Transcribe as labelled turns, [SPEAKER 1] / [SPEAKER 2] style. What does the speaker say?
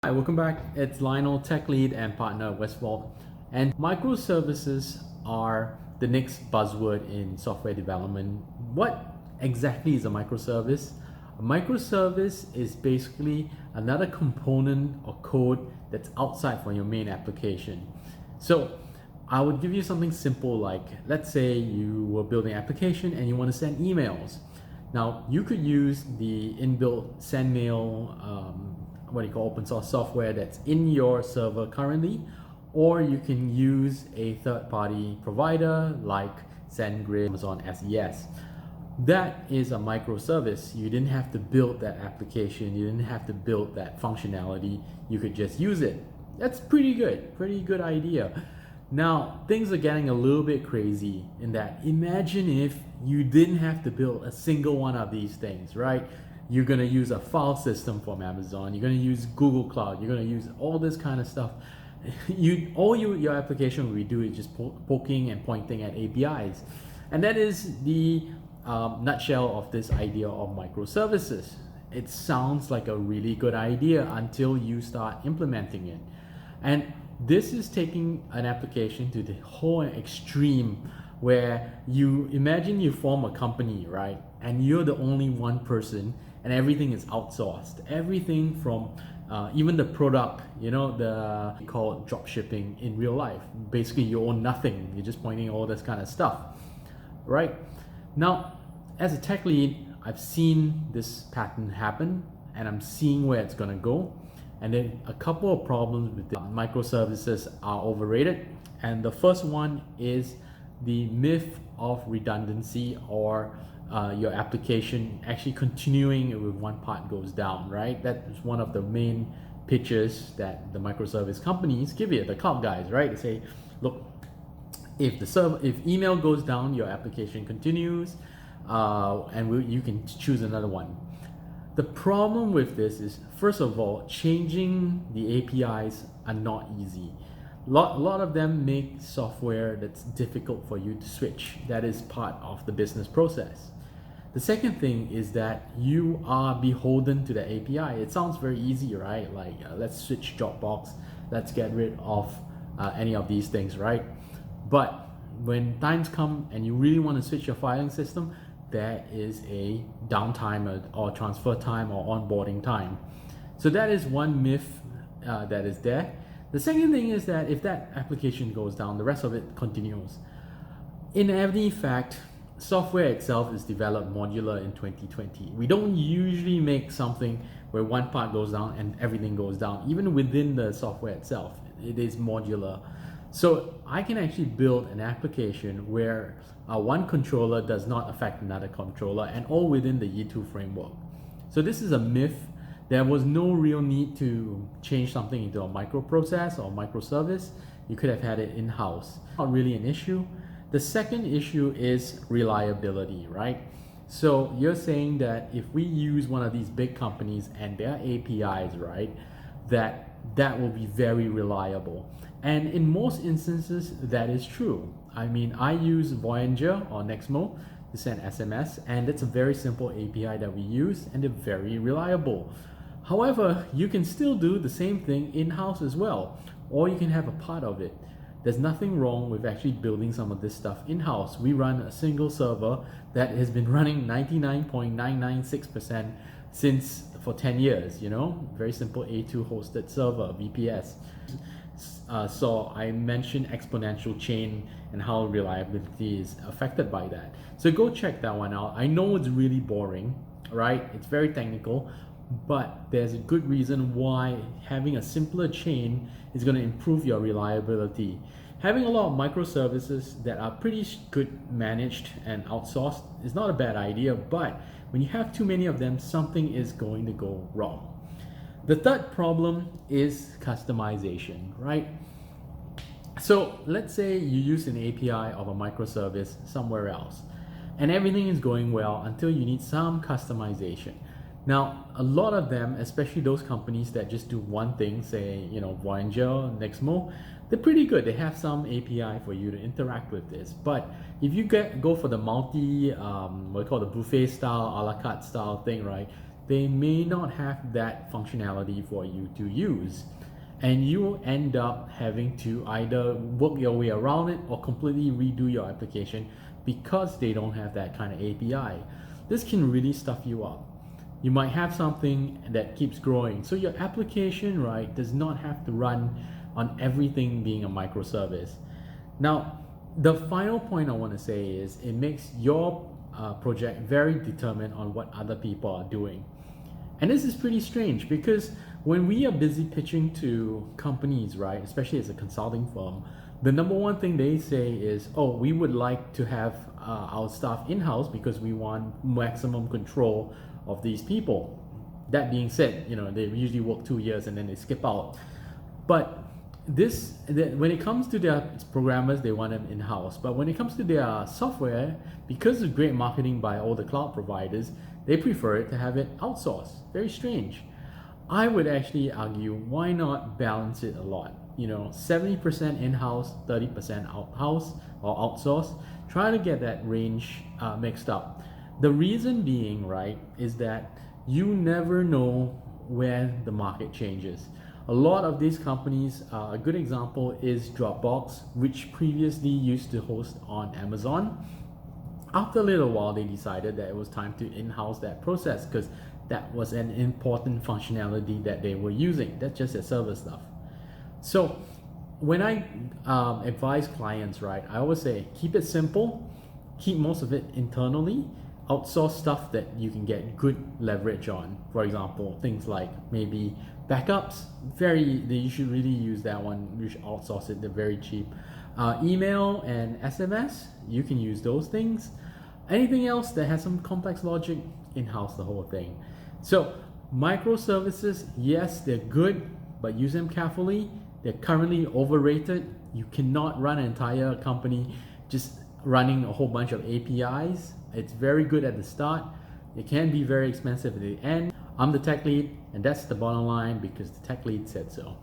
[SPEAKER 1] Hi, welcome back. It's Lionel, tech lead and partner at Westfall. And microservices are the next buzzword in software development. What exactly is a microservice? A microservice is basically another component or code that's outside from your main application. So I would give you something simple like, let's say you were building an application and you want to send emails. Now you could use the inbuilt send mail what you call open source software that's in your server currently, or you can use a third-party provider like SendGrid, Amazon SES. That is a microservice. You didn't have to build that application, you didn't have to build that functionality, you could just use it. That's pretty good idea. Now, things are getting a little bit crazy in that imagine if you didn't have to build a single one of these things, right? You're gonna use a file system from Amazon, you're gonna use Google Cloud, you're gonna use all this kind of stuff. Your application will be doing is just poking and pointing at APIs. And that is the nutshell of this idea of microservices. It sounds like a really good idea until you start implementing it. And this is taking an application to the whole extreme where you imagine you form a company, right? And you're the only one person and everything is outsourced. Everything from even the product, we call it drop shipping in real life. Basically, you own nothing. You're just pointing all this kind of stuff, right? Now, as a tech lead, I've seen this pattern happen and I'm seeing where it's gonna go. And then a couple of problems with the microservices are overrated. And the first one is the myth of redundancy, or your application actually continuing with one part goes down, right? That is one of the main pitches that the microservice companies give you, the cloud guys, right? They say, look, if email goes down, your application continues, you can choose another one. The problem with this is, first of all, changing the APIs are not easy. A lot of them make software that's difficult for you to switch. That is part of the business process. The second thing is that you are beholden to the API. It sounds very easy, right? Like, let's switch Dropbox, let's get rid of any of these things, right? But when times come and you really want to switch your filing system, there is a downtime or transfer time or onboarding time. So that is one myth that is there. The second thing is that if that application goes down, the rest of it continues. In any fact, software itself is developed modular in 2020. We don't usually make something where one part goes down and everything goes down. Even within the software itself, it is modular. So I can actually build an application where one controller does not affect another controller, and all within the E2 framework. So this is a myth. There was no real need to change something into a microprocess or microservice. You could have had it in-house. Not really an issue. The second issue is reliability, right? So you're saying that if we use one of these big companies and their APIs, right, that will be very reliable. And in most instances, that is true. I mean, I use Voyager or Nexmo to send SMS, and it's a very simple API that we use, and they're very reliable. However, you can still do the same thing in-house as well, or you can have a part of it. There's nothing wrong with actually building some of this stuff in-house. We run a single server that has been running 99.996% for 10 years, very simple A2 hosted server, VPS. So I mentioned exponential chain and how reliability is affected by that. So go check that one out. I know it's really boring, right? It's very technical, but there's a good reason why having a simpler chain is going to improve your reliability. Having a lot of microservices that are pretty good managed and outsourced is not a bad idea, but when you have too many of them, something is going to go wrong. The third problem is customization, right? So let's say you use an API of a microservice somewhere else, and everything is going well until you need some customization. Now, a lot of them, especially those companies that just do one thing, say, Voyager, Nexmo, they're pretty good. They have some API for you to interact with this. But if you go for the multi, what we call the buffet style, a la carte style thing, right? they may not have that functionality for you to use. And you end up having to either work your way around it or completely redo your application because they don't have that kind of API. This can really stuff you up. You might have something that keeps growing. So your application, right, does not have to run on everything being a microservice. Now, the final point I want to say is it makes your project very determined on what other people are doing. And this is pretty strange because when we are busy pitching to companies, right, especially as a consulting firm, the number one thing they say is, oh, we would like to have our staff in-house because we want maximum control of these people. That being said, they usually work 2 years and then they skip out. But when it comes to their programmers, they want them in-house. But when it comes to their software, because of great marketing by all the cloud providers, they prefer it to have it outsourced. Very strange. I would actually argue, why not balance it a lot? 70% in-house, 30% out-house or outsourced. Try to get that range mixed up. The reason being, right, is that you never know where the market changes. A lot of these companies, a good example is Dropbox, which previously used to host on Amazon. After a little while, they decided that it was time to in-house that process because that was an important functionality that they were using. That's just their server stuff. So when I advise clients, right, I always say keep it simple, keep most of it internally, outsource stuff that you can get good leverage on. For example, things like maybe backups, you should really use that one. You should outsource it, they're very cheap. Email and SMS, you can use those things. Anything else that has some complex logic, in-house the whole thing. So microservices, yes, they're good, but use them carefully. They're currently overrated. You cannot run an entire company just running a whole bunch of APIs. It's very good at the start. It can be very expensive at the end. I'm the tech lead, and that's the bottom line because the tech lead said so.